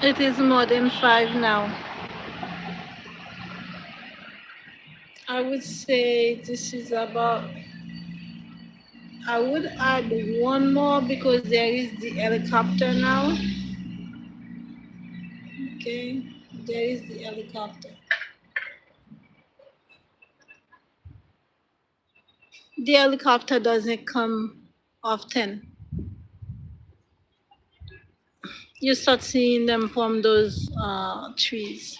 It is more than 5 now. I would say this is about, I would add one more because there is the helicopter now. Okay, there is the helicopter. The helicopter doesn't come often. You start seeing them from those trees.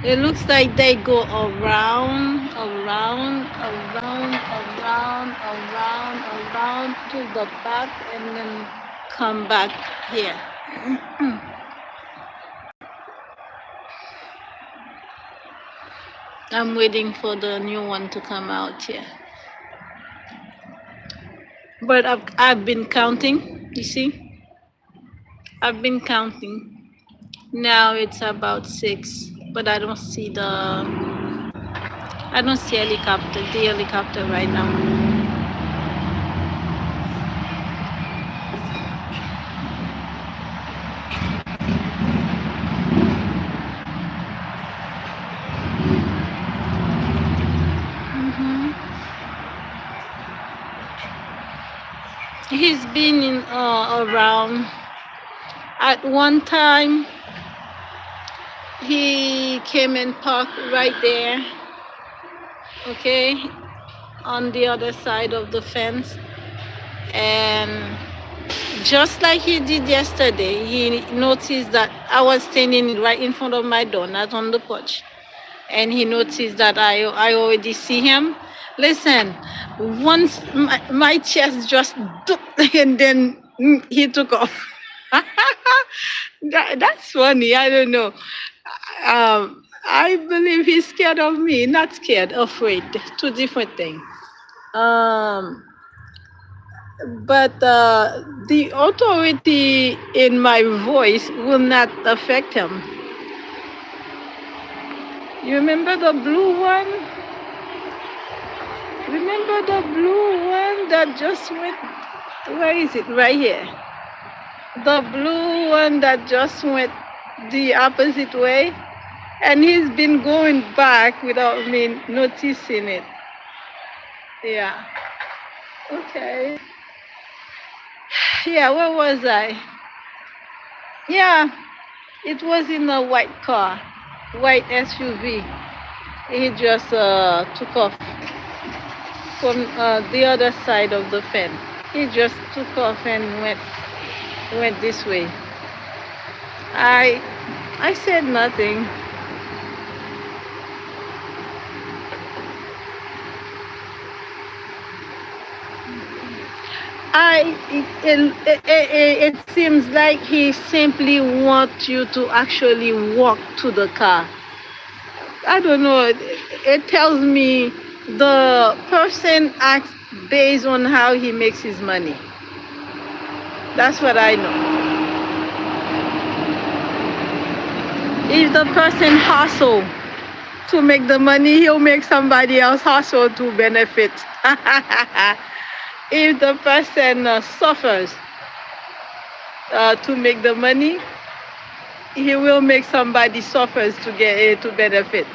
It looks like they go around, around, around, around, around, around to the back and then come back here. I'm waiting for the new one to come out here. But I've been counting, you see? I've been counting. Now it's about 6, but I don't see the I don't see the helicopter right now. Mhm. He's been in around. At one time, he came and parked right there, okay, on the other side of the fence. And just like he did yesterday, he noticed that I was standing right in front of my door, not on the porch. And he noticed that I already see him. Listen, once my chest just and then he took off. That's funny. I don't know. I believe he's scared of me, not scared, afraid. Two different things. Um, but the authority in my voice will not affect him. You remember the blue one? Remember the blue one that just went? Where is it? Right here. The blue one that just went the opposite way. And he's been going back without me noticing it. Yeah. Okay. Yeah, where was I? Yeah, it was in a white car, white SUV. He just took off from the other side of the fence. He just took off and went this way. I said nothing. It seems like he simply wants you to actually walk to the car. I don't know. It tells me the person acts based on how he makes his money. That's what I know. If the person hustle to make the money, he'll make somebody else hustle to benefit. If the person suffers to make the money, he will make somebody suffers to get to benefit.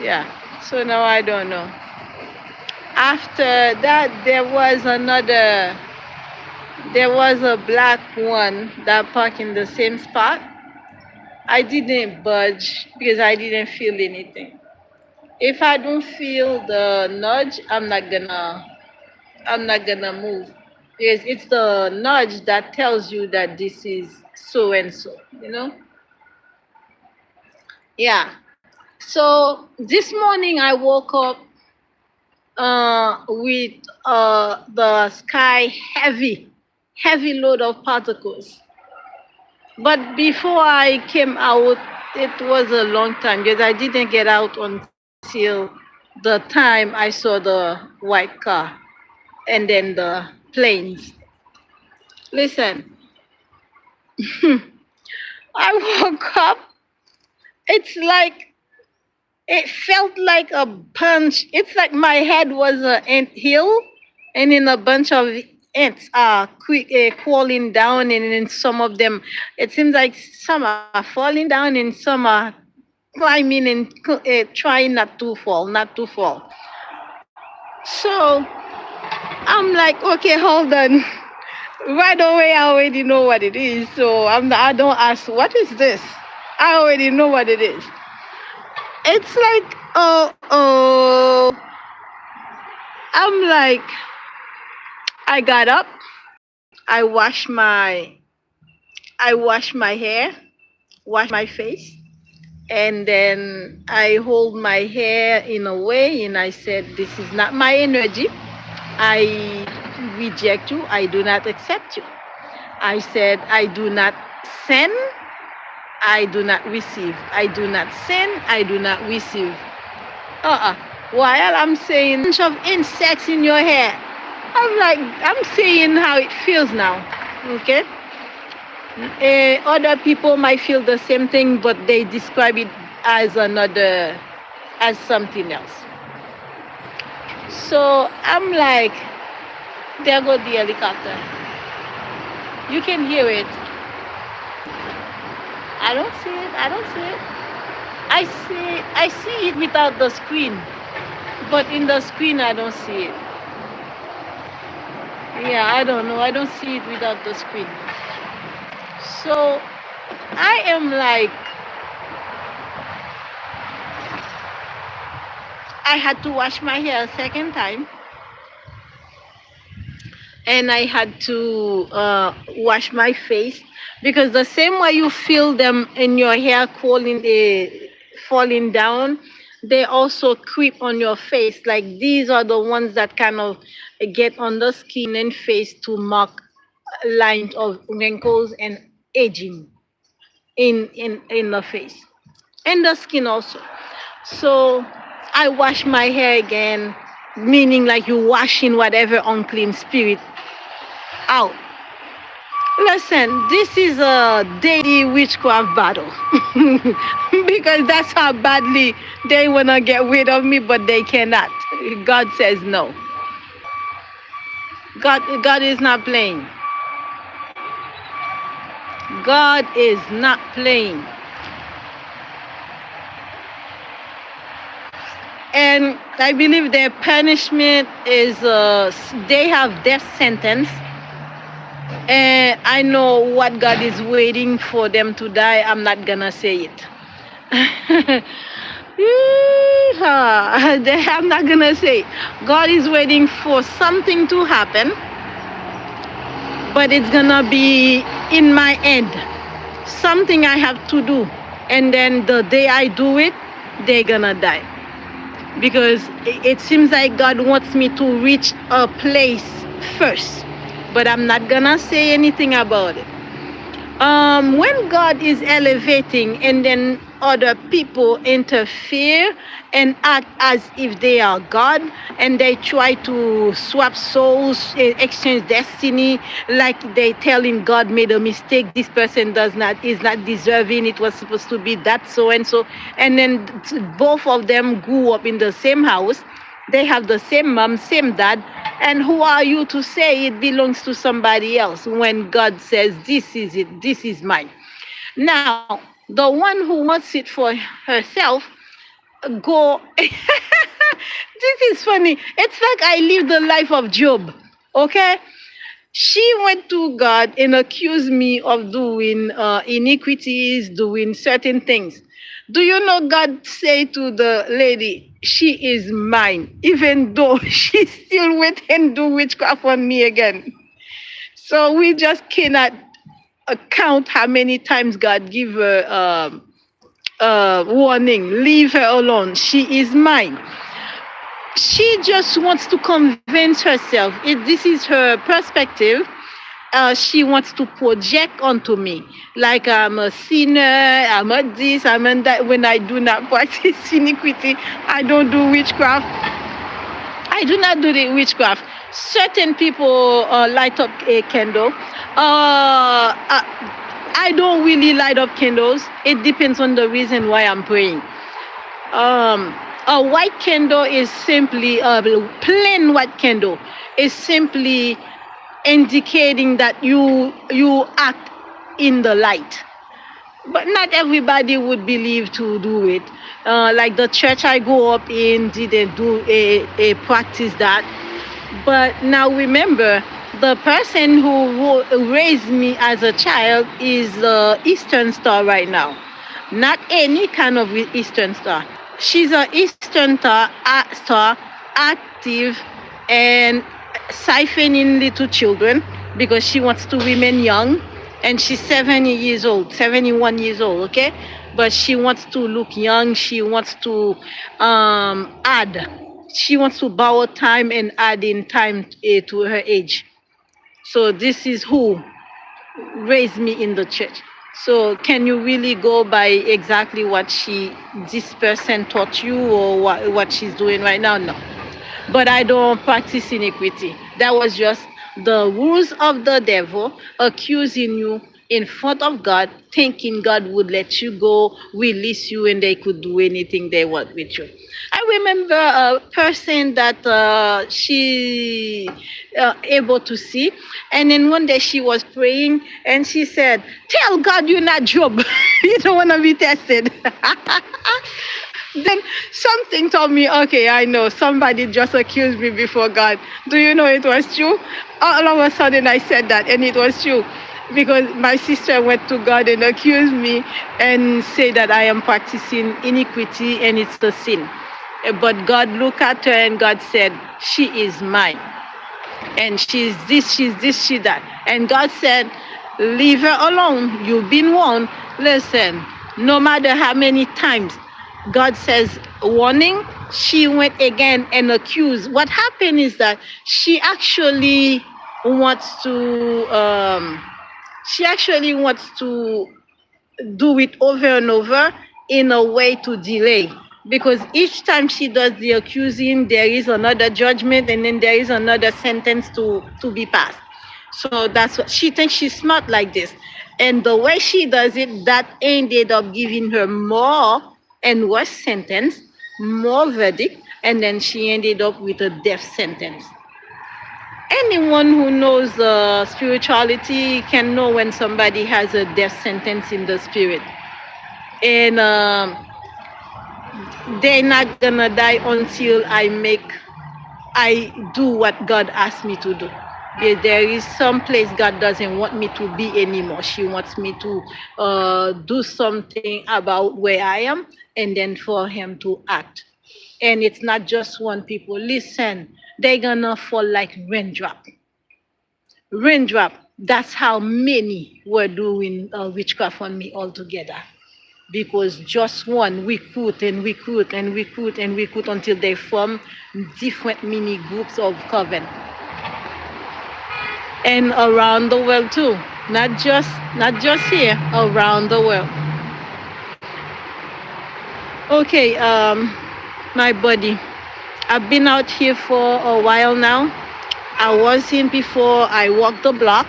Yeah. So now I don't know. After that, there was a black one that parked in the same spot. I didn't budge because I didn't feel anything. If I don't feel the nudge, I'm not gonna move. Because it's the nudge that tells you that this is so and so, you know? Yeah. So this morning I woke up with the sky heavy load of particles. But before I came out, it was a long time because I didn't get out until the time I saw the white car and then the planes. Listen, I woke up. It's like it felt like a bunch. It's like my head was an ant hill, and in a bunch of ants are quick crawling down, and in some of them, it seems like some are falling down, and some are climbing and trying not to fall, not to fall. So I'm like, okay, hold on. Right away, I already know what it is. So I don't ask, what is this? I already know what it is. It's like, oh, I'm like, I got up, I washed my, I washed my hair, washed my face, and then I hold my hair in a way, and I said, this is not my energy. I reject you. I do not accept you. I said, I do not send. I do not receive. I do not send. I do not receive. Uh-uh. While I'm saying bunch of insects in your hair, I'm saying how it feels now. Okay? Other people might feel the same thing, but they describe it as as something else. So I'm like, there go the helicopter. You can hear it. I don't see it. I don't see it. I see it without the screen. But in the screen I don't see it. Yeah, I don't know. I don't see it without the screen. So I am like, I had to wash my hair a second time, and I had to wash my face, because the same way you feel them in your hair falling down, they also creep on your face. Like these are the ones that kind of get on the skin and face to mark lines of wrinkles and aging in the face and the skin also. So I wash my hair again, meaning like you washing whatever unclean spirit out. Listen, this is a daily witchcraft battle because that's how badly they want to get rid of me, but they cannot. God says no. God is not playing. God is not playing. And I believe their punishment is they have death sentence. And I know what God is waiting for them to die. I'm not gonna say it. I'm not gonna say. God is waiting for something to happen, but it's gonna be in my end. Something I have to do, and then the day I do it, they're gonna die. Because it seems like God wants me to reach a place first, but I'm not gonna say anything about it. When God is elevating and then other people interfere and act as if they are God, and they try to swap souls, exchange destiny, like they telling God made a mistake, this person is not deserving, it was supposed to be that so and so, and then both of them grew up in the same house, they have the same mom, same dad, and who are you to say it belongs to somebody else when God says, this is it, this is mine? Now, the one who wants it for herself, go. This is funny. It's like I live the life of Job. Okay? She went to God and accused me of doing iniquities, doing certain things. Do you know God say to the lady, she is mine, even though she still went and do witchcraft on me again. So we just cannot count how many times God give her warning, leave her alone. She is mine. She just wants to convince herself. This is her perspective. She wants to project onto me like I'm a sinner, I'm a this, I'm a that. When I do not practice iniquity, I don't do witchcraft. I do not do the witchcraft. Certain people light up a candle. I don't really light up candles. It depends on the reason why I'm praying. A white candle is simply a plain white candle. Is simply indicating that you act in the light. But not everybody would believe to do it. Like the church I grew up in didn't do a practice that. But now remember, the person who raised me as a child is the Eastern Star right now. Not any kind of Eastern Star. She's an Eastern star, active and siphoning little children because she wants to remain young. And she's 70 years old, 71 years old, okay? But she wants to look young. She wants to add. She wants to borrow time and add in time to her age. So this is who raised me in the church. So can you really go by exactly what this person taught you or what she's doing right now? No. But I don't practice iniquity. That was just the rules of the devil accusing you in front of God, thinking God would let you go, release you, and they could do anything they want with you. I remember a person that she able to see, and then one day she was praying, and she said, "Tell God you're not Job. You don't want to be tested." Then something told me, okay, I know somebody just accused me before God. Do you know it was true? All of a sudden I said that, and it was true. Because my sister went to God and accused me and said that I am practicing iniquity and it's a sin. But God looked at her and God said, she is mine. And she's this, she's that. And God said, leave her alone. You've been warned. Listen, no matter how many times God says warning, she went again and accused. What happened is that wants to she actually wants to do it over and over in a way to delay. Because each time she does the accusing, there is another judgment and then there is another sentence to be passed. So that's what she thinks she's smart like this. And the way she does it, that ended up giving her more and worse sentence, more verdict, and then she ended up with a death sentence. Anyone who knows spirituality can know when somebody has a death sentence in the spirit. And they're not gonna die until I do what God asked me to do. There is some place God doesn't want me to be anymore. She wants me to do something about where I am, and then for Him to act. And it's not just one people. Listen, they're gonna fall like raindrop. Raindrop. That's how many were doing witchcraft on me altogether. Because just one recruit and recruit and recruit and recruit until they form different mini groups of coven. And around the world too. Not just here, around the world. Okay, my buddy. I've been out here for a while now. I was in before I walked the block,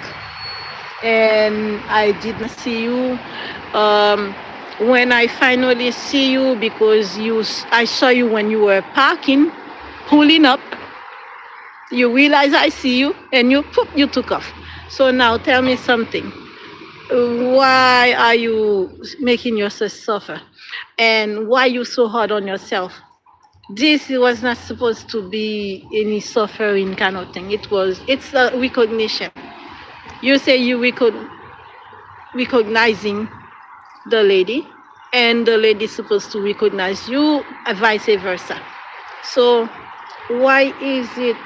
and I didn't see you. When I finally see you, because I saw you when you were parking, pulling up, you realize I see you, and you took off. So now tell me something. Why are you making yourself suffer? And why are you so hard on yourself? This was not supposed to be any suffering kind of thing. It's a recognition. You say you recognizing the lady, and the lady is supposed to recognize you, vice versa. So why is it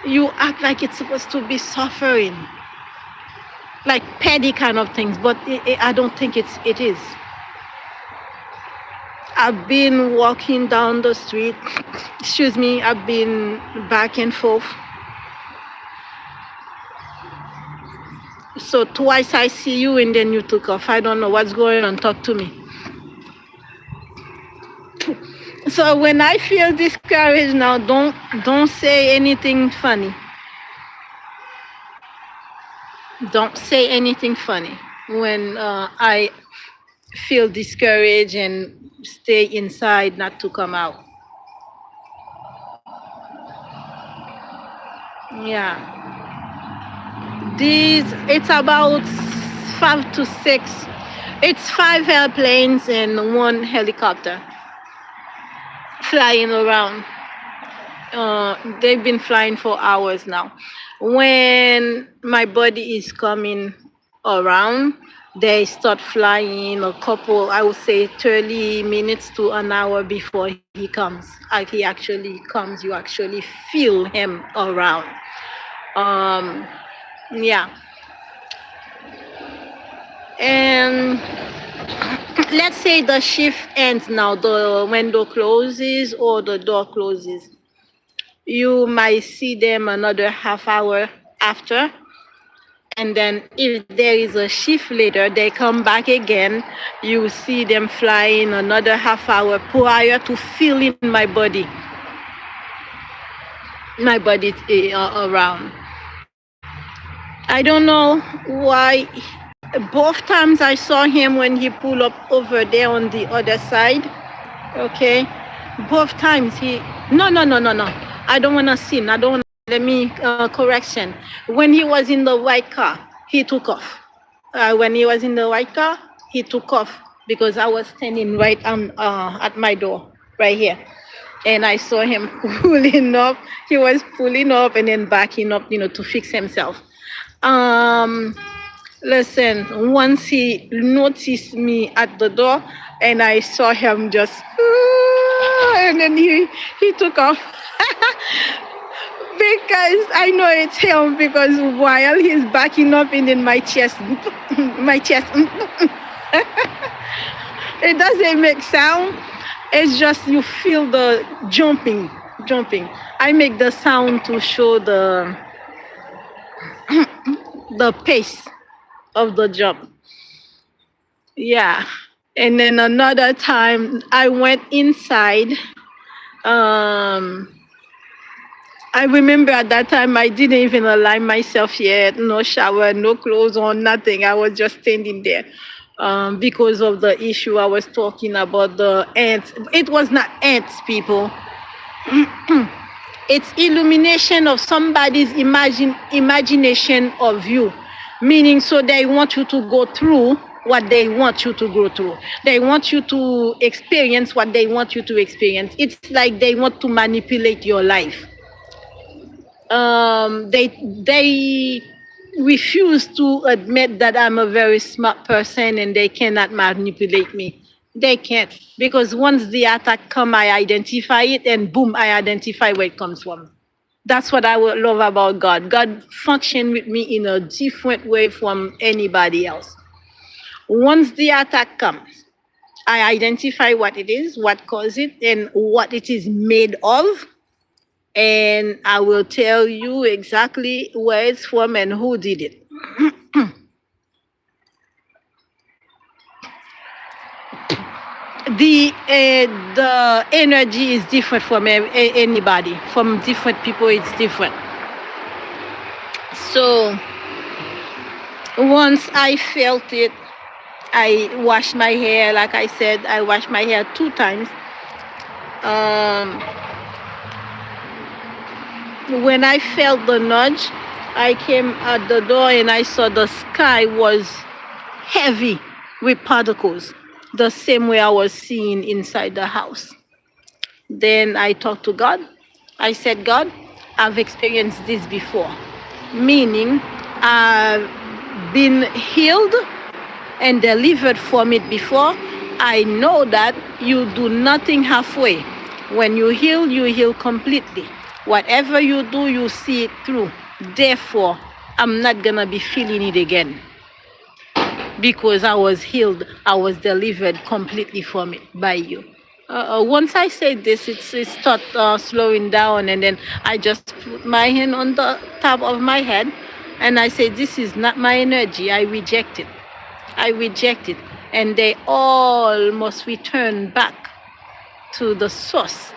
you act like it's supposed to be suffering? Like petty kind of things, but I don't think it is. I've been walking down the street, I've been back and forth. So twice I see you and then you took off. I don't know what's going on. Talk to me. So when I feel discouraged now, don't say anything funny. Don't say anything funny when I feel discouraged and stay inside, not to come out. Yeah. It's about 5 to 6. It's 5 airplanes and 1 helicopter flying around. They've been flying for hours now. When my buddy is coming around, they start flying a couple, I would say 30 minutes to an hour before he comes. He actually comes, you actually feel him around. Yeah. And let's say the shift ends now, the window closes or the door closes. You might see them another half hour after. And then if there is a shift later, they come back again. You see them flying another half hour prior to feeling my body around. I don't know why. Both times I saw him when he pulled up over there on the other side. Okay, both times he. No, no, no, no, no. I don't want to sin. I don't want. Let me correction. When he was in the white car, he took off. When he was in the white car, he took off because I was standing right on at my door right here, and I saw him pulling up. He was pulling up and then backing up, to fix himself. Um, Listen, once he noticed me at the door, and I saw him just, and then he took off. Because I know it's him, because while he's backing up and in my chest, it doesn't make sound. It's just you feel the jumping. I make the sound to show the pace of the jump. Yeah. And then another time I went inside. I remember at that time I didn't even align myself yet. No shower, no clothes on, nothing. I was just standing there. Because of the issue I was talking about, the ants. It was not ants, people. It's illumination of somebody's imagination of you. Meaning, so they want you to go through what they want you to go through. They want you to experience what they want you to experience. It's like they want to manipulate your life. They refuse to admit that I'm a very smart person and they cannot manipulate me. They can't, because once the attack come, I identify it, and boom, I identify where it comes from. That's what I would love about God. God function with me in a different way from anybody else. Once the attack comes, I identify what it is, what caused it, and what it is made of. And I will tell you exactly where it's from and who did it. The energy is different from anybody. From different people, it's different. So once I felt it, I washed my hair. Like I said, I washed my hair 2 times. When I felt the nudge, I came at the door and I saw the sky was heavy with particles, the same way I was seeing inside the house. Then I talked to God. I said, God, I've experienced this before, meaning I've been healed and delivered from it before. I know that you do nothing halfway. When you heal completely. Whatever you do, you see it through. Therefore, I'm not going to be feeling it again. Because I was healed, I was delivered completely from it by you. Once I say this, it starts slowing down, and then I just put my hand on the top of my head, and I say, this is not my energy. I reject it. And they all must return back to the source.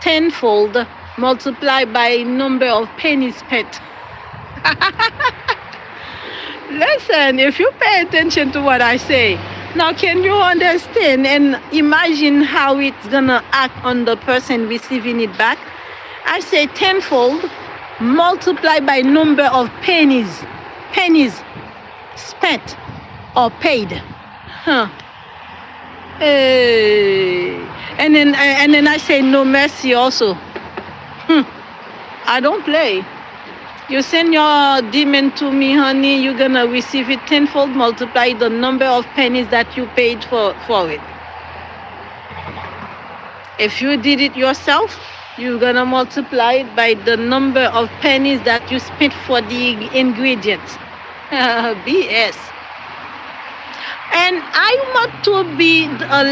Tenfold multiplied by number of pennies spent. Listen, if you pay attention to what I say, now can you understand and imagine how it's gonna act on the person receiving it back? I say tenfold multiplied by number of pennies spent or paid. Hey. And then I say no mercy also. I don't play. You send your demon to me, honey, you're gonna receive it tenfold, multiply the number of pennies that you paid for it. If you did it yourself, you're gonna multiply it by the number of pennies that you spent for the ingredients. BS. And I want to be the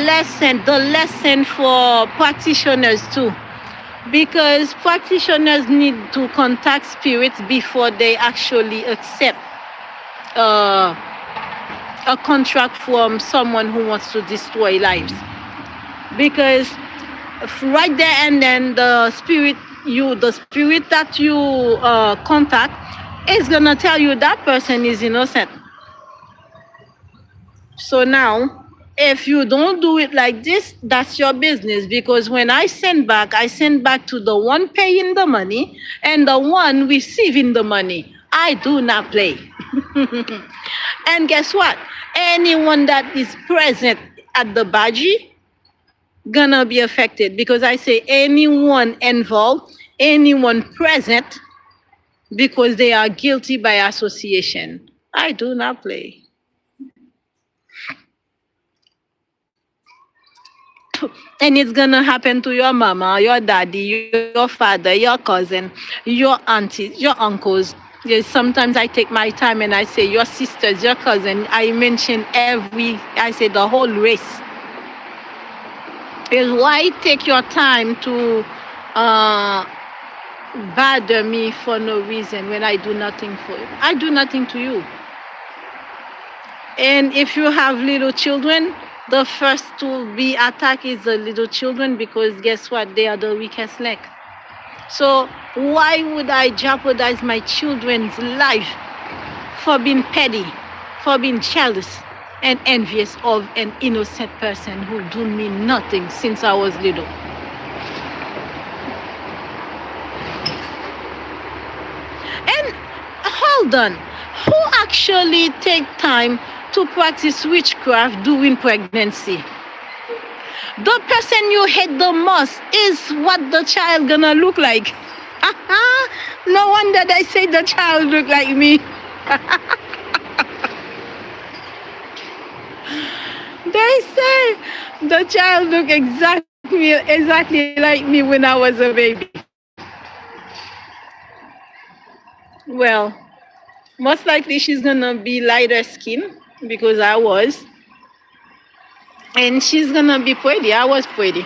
lesson for practitioners too. Because practitioners need to contact spirits before they actually accept a contract from someone who wants to destroy lives. Because right there and then the spirit that you contact it's gonna tell you that person is innocent. So now, if you don't do it like this, that's your business. Because when I send back to the one paying the money and the one receiving the money. I do not play. And guess what? Anyone that is present at the Baji gonna be affected, because I say anyone involved, anyone present, because they are guilty by association. I do not play. And it's gonna happen to your mama, your daddy, your father, your cousin, your aunties, your uncles. Yes, sometimes I take my time and I say your sisters, your cousin. I mention I say the whole race. Is why take your time to uh, bother me for no reason when I do nothing for you. I do nothing to you. And if you have little children, the first to be attacked is the little children, because guess what? They are the weakest link. So why would I jeopardize my children's life for being petty, for being jealous and envious of an innocent person who do me nothing since I was little? And hold on, who actually take time to practice witchcraft during pregnancy? The person you hate the most is what the child gonna look like. No wonder they say the child look like me. They say the child look exactly like me when I was a baby. Well, most likely she's gonna be lighter skin because I was, and she's gonna be pretty. I was pretty.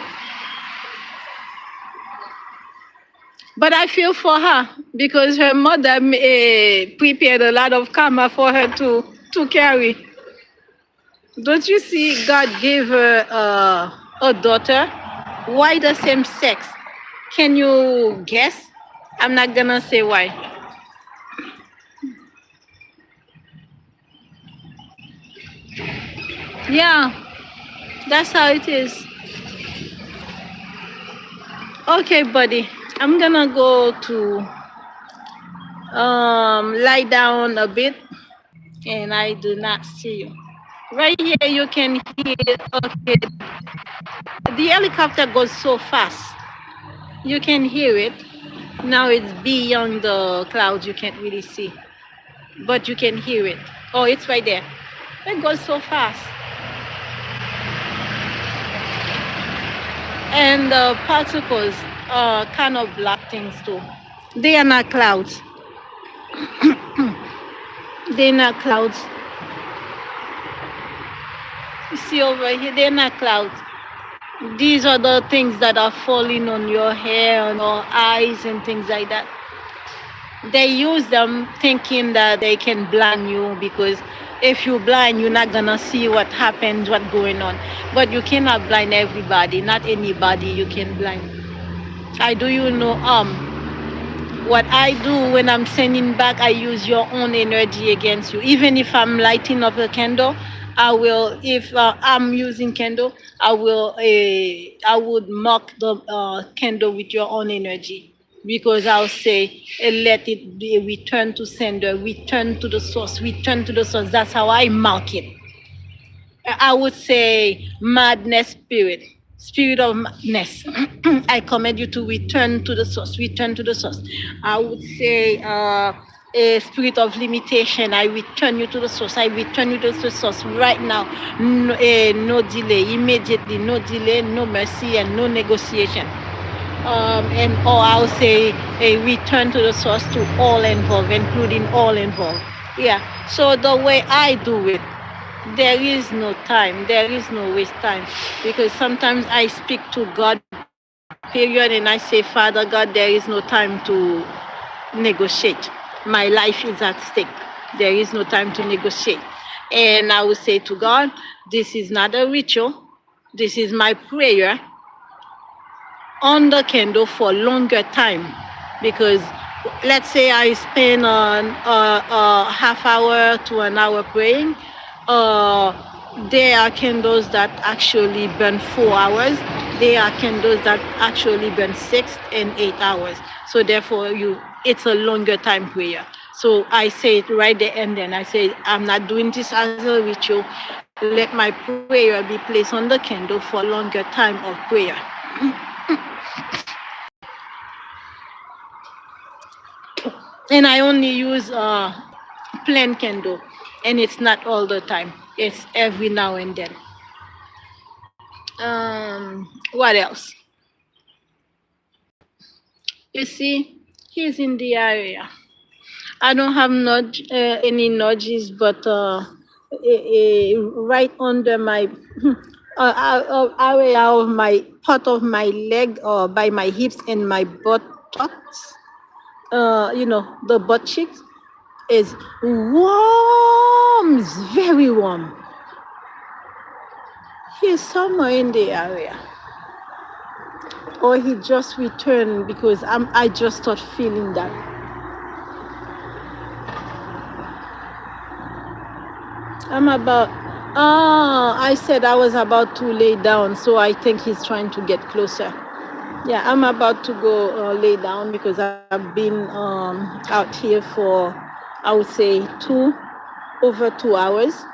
But I feel for her because her mother prepared a lot of karma for her to carry. Don't you see God gave her a daughter? Why the same sex? Can you guess? I'm not gonna say why. Yeah, that's how it is. Okay, buddy. I'm gonna go to lie down a bit, and I do not see you. Right here, you can hear. Okay, the helicopter goes so fast. You can hear it. Now it's beyond the clouds. You can't really see, but you can hear it. Oh, it's right there. It goes so fast. And the particles kind of black things too. They are not clouds. They're not clouds. You see over here, they're not clouds. These are the things that are falling on your hair, on your eyes, and things like that. They use them thinking that they can blind you, because if you blind, you're not gonna see what happens, what's going on. But you cannot blind everybody. Not anybody you can blind. I do you know what I do when I'm sending back, I use your own energy against you. Even if I'm lighting up a candle, I will. If I'm using candle, I would mark the candle with your own energy, because I'll say, let it be, return to sender, return to the source, return to the source. That's how I mark it. I would say madness spirit, spirit of madness. I command you to return to the source, return to the source. I would say a spirit of limitation. I return you to the source. I return you to the source right now. No, no delay, immediately, no delay, no mercy, and no negotiation. And or I'll say a return to the source to all involved, including all involved. Yeah. So the way I do it, there is no time, there is no waste time, because sometimes I speak to God, period, and I say, Father God, there is no time to negotiate. My life is at stake. There is no time to negotiate. And I will say to God, this is not a ritual. This is my prayer on the candle for longer time, because let's say I spend a half hour to an hour praying. Uh, there are candles that actually burn 4 hours. There are candles that actually burn 6 and 8 hours. So therefore, it's a longer time prayer. So I say it right there and then I say I'm not doing this as a ritual. Let my prayer be placed on the candle for a longer time of prayer. And I only use plain candle, and it's not all the time. It's every now and then. What else? You see, he's in the area. I don't have any nudges, but right under my area of my part of my leg, or by my hips and my buttocks. The butt cheeks is warm, it's very warm. He's somewhere in the area, or he just returned because I just start feeling that. I said I was about to lay down, so I think he's trying to get closer. Yeah, I'm about to go lay down because I've been out here for, I would say, over 2 hours.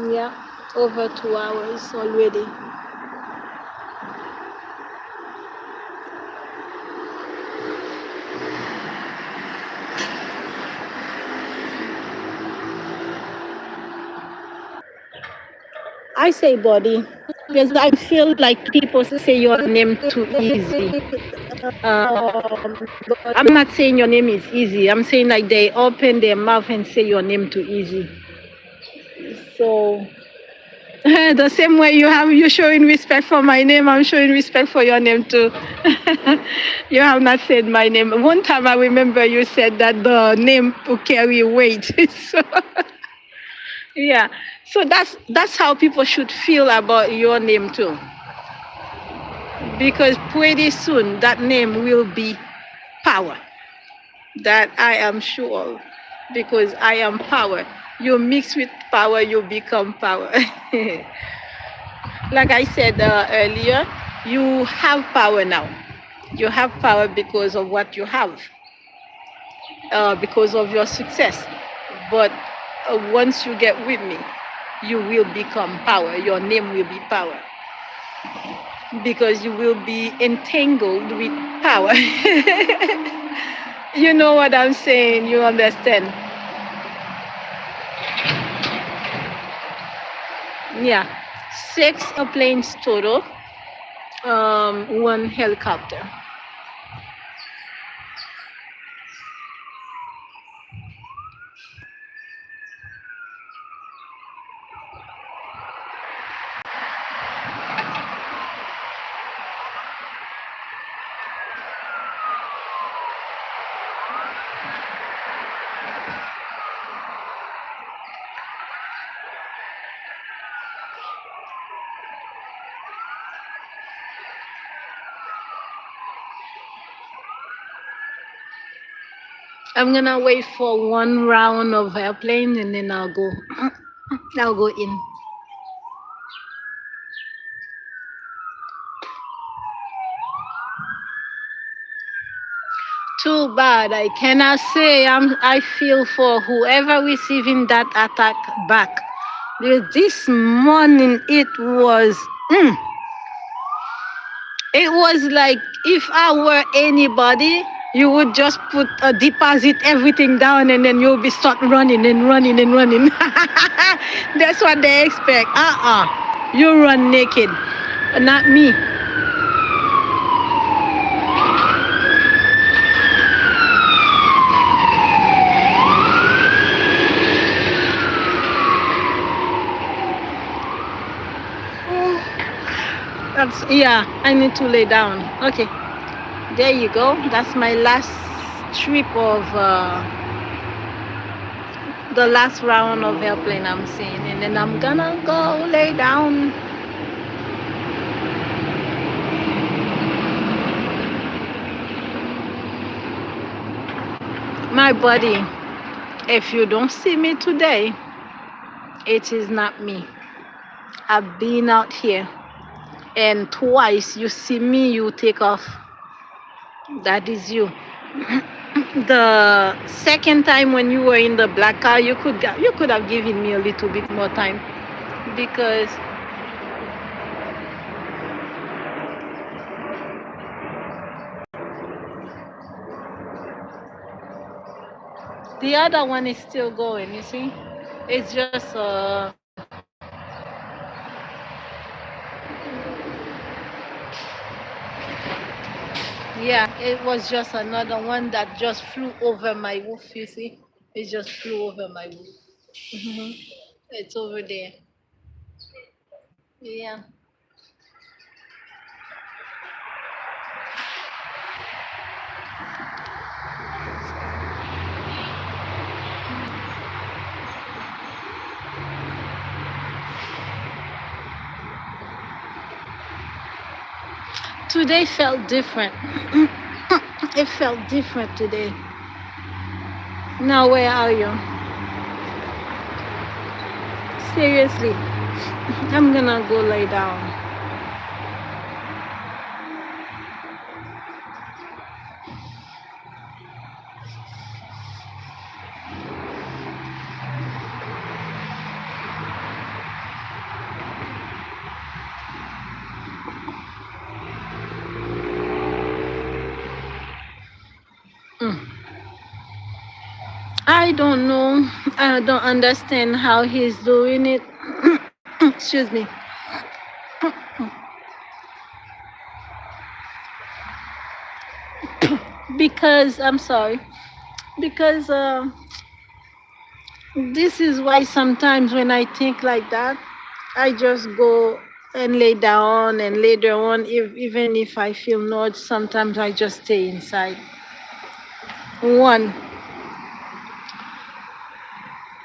Yeah, over 2 hours already. I say body because I feel like people say your name too easy. I'm not saying your name is easy. I'm saying like they open their mouth and say your name too easy. So the same way you showing respect for my name, I'm showing respect for your name too. You have not said my name. One time I remember you said that the name will carry weight. So yeah. So that's how people should feel about your name too. Because pretty soon that name will be power. That I am sure of. Because I am power. You mix with power, you become power. Like I said earlier, you have power now. You have power because of what you have, because of your success. But once you get with me, you will become power. Your name will be power. Because you will be entangled with power. You know what I'm saying? You understand? Yeah. 6 airplanes total, 1 helicopter. I'm gonna wait for 1 round of airplane and then I'll go. I'll go in. Too bad. I cannot say I feel for whoever receiving that attack back. Because this morning it was like if I were anybody, you would just put a deposit everything down and then you'll be start running and running and running. That's what they expect. You run naked. Not me. Yeah, I need to lay down. Okay, there you go. That's my last trip of the last round of airplane I'm seeing, and then I'm gonna go lay down. My buddy, if you don't see me today, it is not me. I've been out here, and twice you see me, you take off. That is you. The second time when you were in the black car, you could have given me a little bit more time, because the other one is still going. You see, it's just yeah, it was just another one that just flew over my roof. You see, it just flew over my roof. Hmm. It's over there. Yeah. Today felt different. It felt different today. Now, where are you? Seriously, I'm gonna go lay down. Mm. I don't know. I don't understand how he's doing it. Excuse me. Because I'm sorry. Because this is why sometimes when I think like that, I just go and lay down, and later on, even if I feel nauseous, sometimes I just stay inside. One,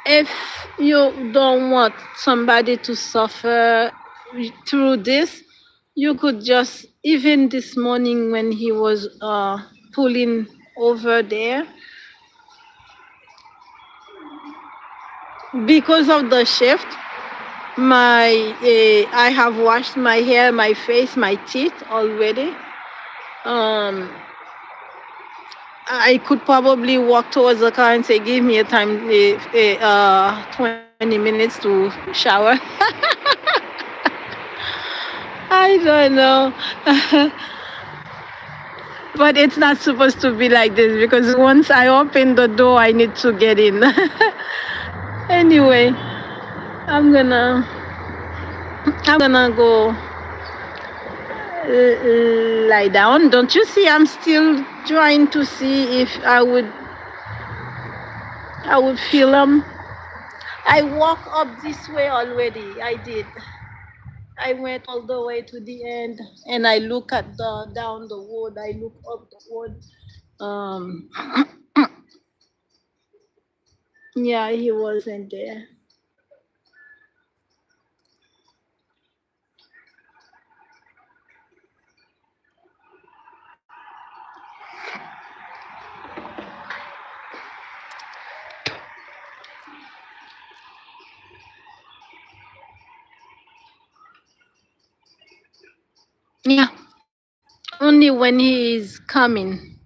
if you don't want somebody to suffer through this, you could just, even this morning when he was pulling over there, because of the shift, I have washed my hair, my face, my teeth already. um I could probably walk towards the car and say, give me a time, 20 minutes to shower. I don't know. But it's not supposed to be like this, because once I open the door, I need to get in. Anyway, I'm gonna go lie down. Don't you see? I'm still trying to see if I would feel them. I walk up this way already. I did. I went all the way to the end, and I look at the down the road. I look up the road. Um, yeah, he wasn't there. Yeah, only when he is coming.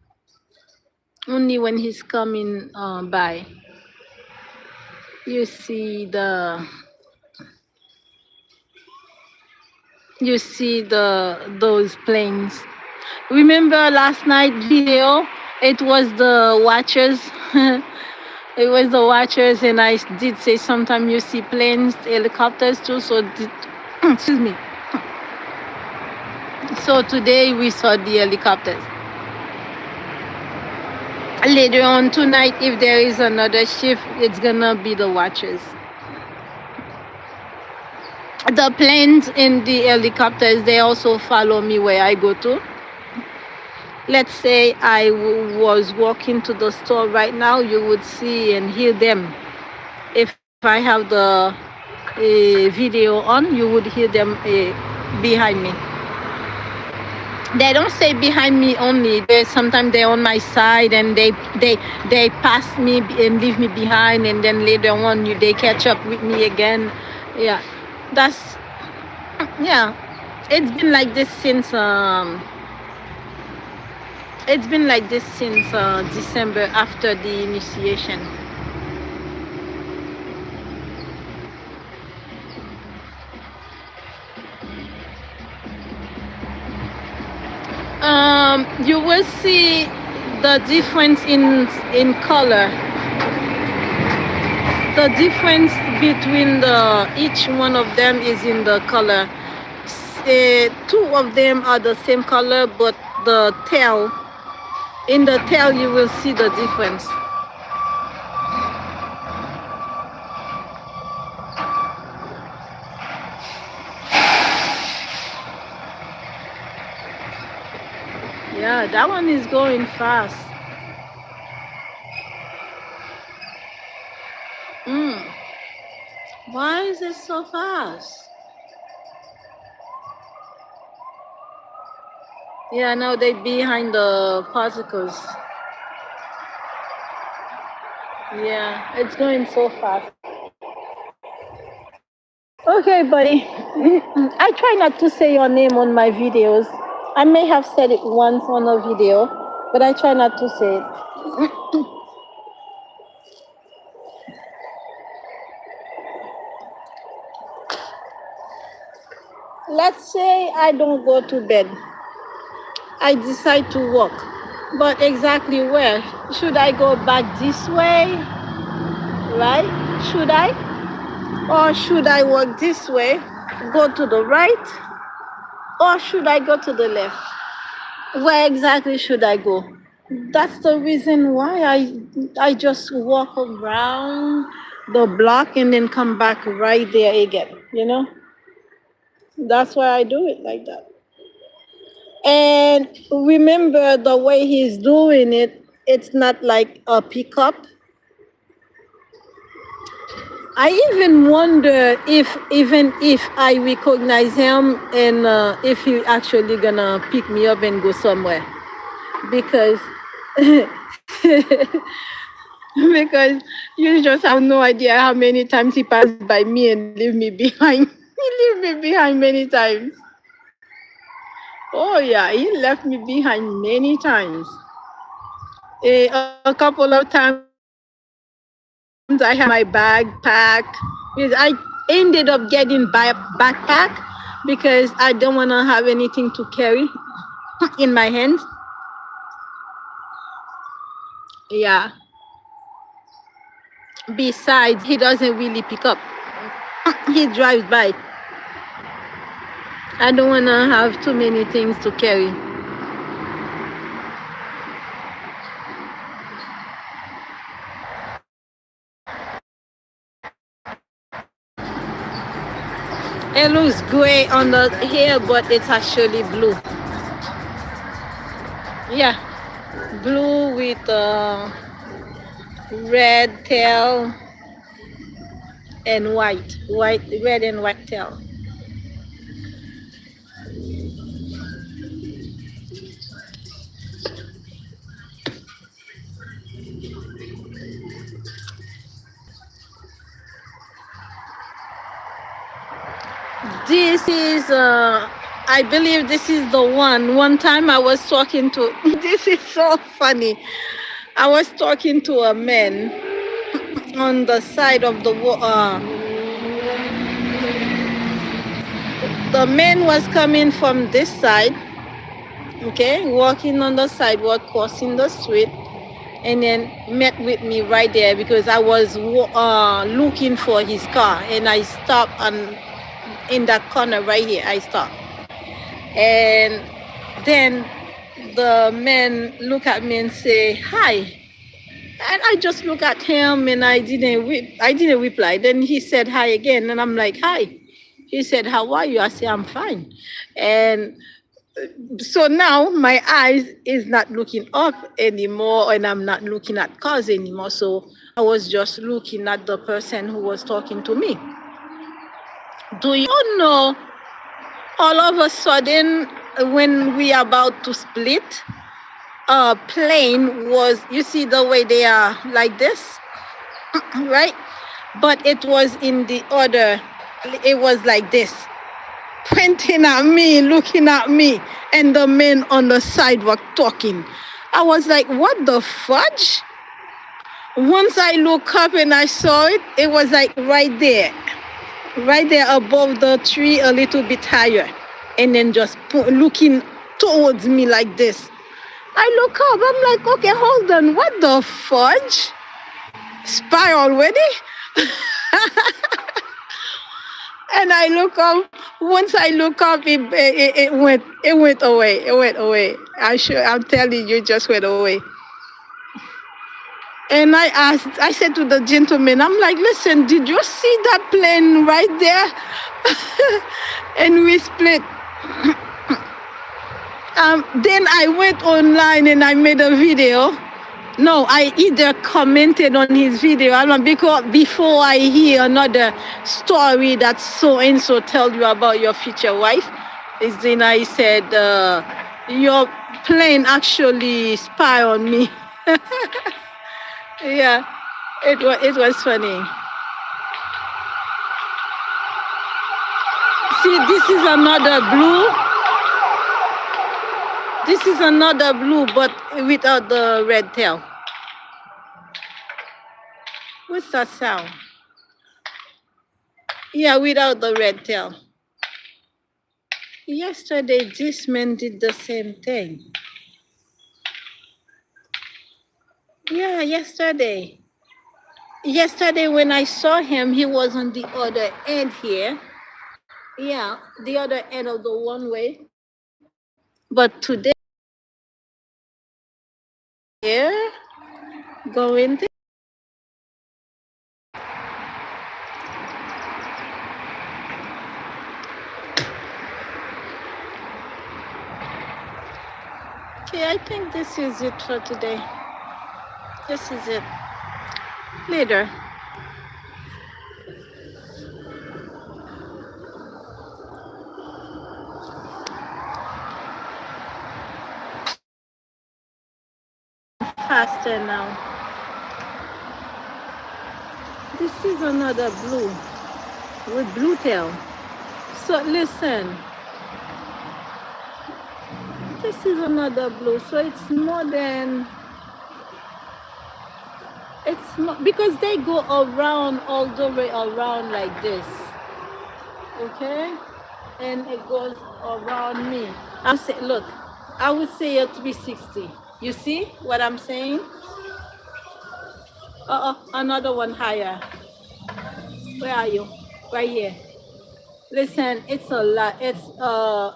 Only when he's coming by. You see those planes. Remember last night video? It was the watchers. It was the watchers, and I did say sometimes you see planes, helicopters too. Excuse me. So today we saw the helicopters. Later on tonight, if there is another shift, it's gonna be the watchers. The planes and the helicopters, they also follow me where I go to. Let's say I was walking to the store right now, you would see and hear them. If I have the video on, you would hear them behind me. They don't stay behind me only. They sometimes they're on my side and they pass me and leave me behind, and then later on they catch up with me again. Yeah, that's yeah. It's been like this since December after the initiation. You will see the difference in color. The difference between each one of them is in the color. Two of them are the same color, but in the tail you will see the difference. Yeah, that one is going fast. Why is it so fast? Yeah, now they behind the particles. Yeah, it's going so fast. Okay, buddy. I try not to say your name on my videos. I may have said it once on a video, but I try not to say it. Let's say I don't go to bed. I decide to walk. But exactly where? Should I go back this way? Right? Should I? Or should I walk this way? Go to the right? Or should I go to the left? Where exactly should I go? That's the reason why I just walk around the block and then come back right there again. That's why I do it like that. And remember the way he's doing it, it's not like a pickup. I even wonder if even if I recognize him and if he actually gonna pick me up and go somewhere, because because you just have no idea how many times he passed by me and leave me behind. He leave me behind many times. Oh yeah, he left me behind many times. A couple of times I had my bag packed. Because I ended up getting backpack because I don't want to have anything to carry in my hands. Yeah. Besides, he doesn't really pick up. He drives by. I don't want to have too many things to carry. It looks gray on the hair, but it's actually blue. Yeah, blue with red tail and red and white tail. This is, I believe this is the one. One time I was talking to, this is so funny. I was talking to a man on the side of the man was coming from this side, okay, walking on the sidewalk, crossing the street, and then met with me right there because I was looking for his car, and I stopped in that corner right here. I stopped, and then the man look at me and say hi, and I just look at him and I didn't reply. Then he said hi again, and I'm like hi. He said, how are you? I say, I'm fine. And so now my eyes is not looking up anymore, and I'm not looking at cars anymore. So I was just looking at the person who was talking to me. Do you know, all of a sudden when we are about to split, plane was, you see the way they are like this, right? But it was in the other, it was like this, pointing at me, looking at me, and the men on the sidewalk talking. I was like, what the fudge? Once I look up and I saw it, it was like right there above the tree, a little bit higher, and then just looking towards me like this. I look up, I'm like, okay, hold on, what the fudge? Spy already? And I look up. Once I look up, it went away. It went away. I'm telling you, it just went away. And I said to the gentleman, I'm like, listen, did you see that plane right there? And we split. Then I went online and I made a video. No, I either commented on his video. I don't know, because before I hear another story that so and so tell you about your future wife, is then I said, your plane actually spy on me. Yeah, it was funny. See, this is another blue. This is another blue, but without the red tail. What's that sound? Yeah, without the red tail. Yesterday, this man did the same thing. Yeah, yesterday. Yesterday, when I saw him, he was on the other end here. Yeah, the other end of the one way. But today, here, going there. Okay, I think this is it for today. This is it. Later. Faster now. This is another blue with blue tail. So listen, this is another blue. So it's more than, it's more, because they go around all the way around like this. Okay? And it goes around me. I'm saying, look, I would say a 360. You see what I'm saying? Another one higher. Where are you? Right here. Listen, it's a lot. It's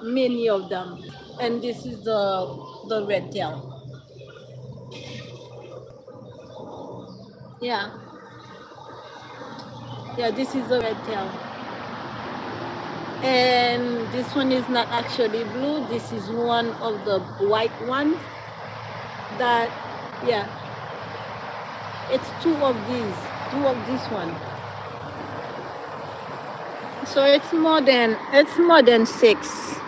many of them, and this is the red tail. Yeah, yeah. This is the red tail, and this one is not actually blue. This is one of the white ones. That, yeah. It's two of this one. So it's more than 6.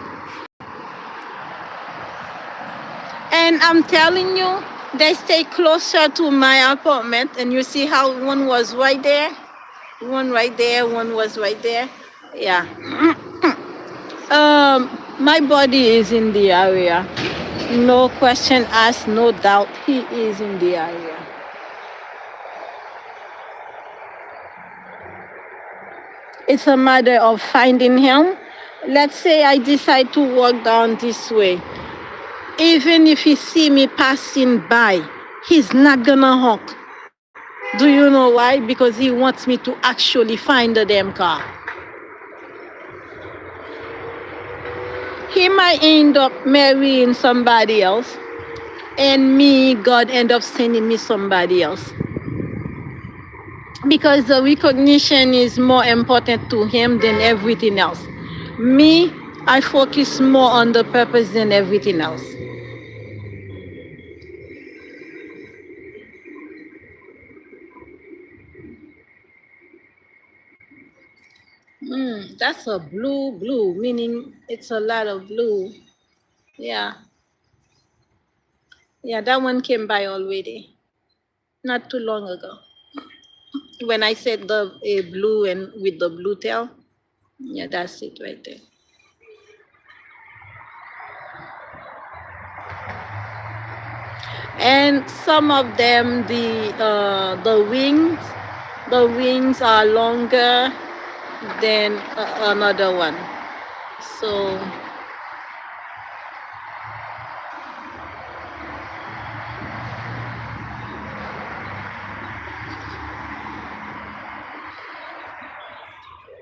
And I'm telling you, they stay closer to my apartment. And you see how one was right there, one right there, one was right there. Yeah. My body is in the area. No question asked, no doubt. He is in the area. It's a matter of finding him. Let's say I decide to walk down this way. Even if he see me passing by, he's not gonna honk. Do you know why? Because he wants me to actually find the damn car. He might end up marrying somebody else, and me, God end up sending me somebody else. Because the recognition is more important to him than everything else. Me, I focus more on the purpose than everything else. That's a blue, meaning it's a lot of blue. Yeah. Yeah, that one came by already. Not too long ago. When I said the blue and with the blue tail, yeah, that's it right there. And some of them, the wings are longer than another one. So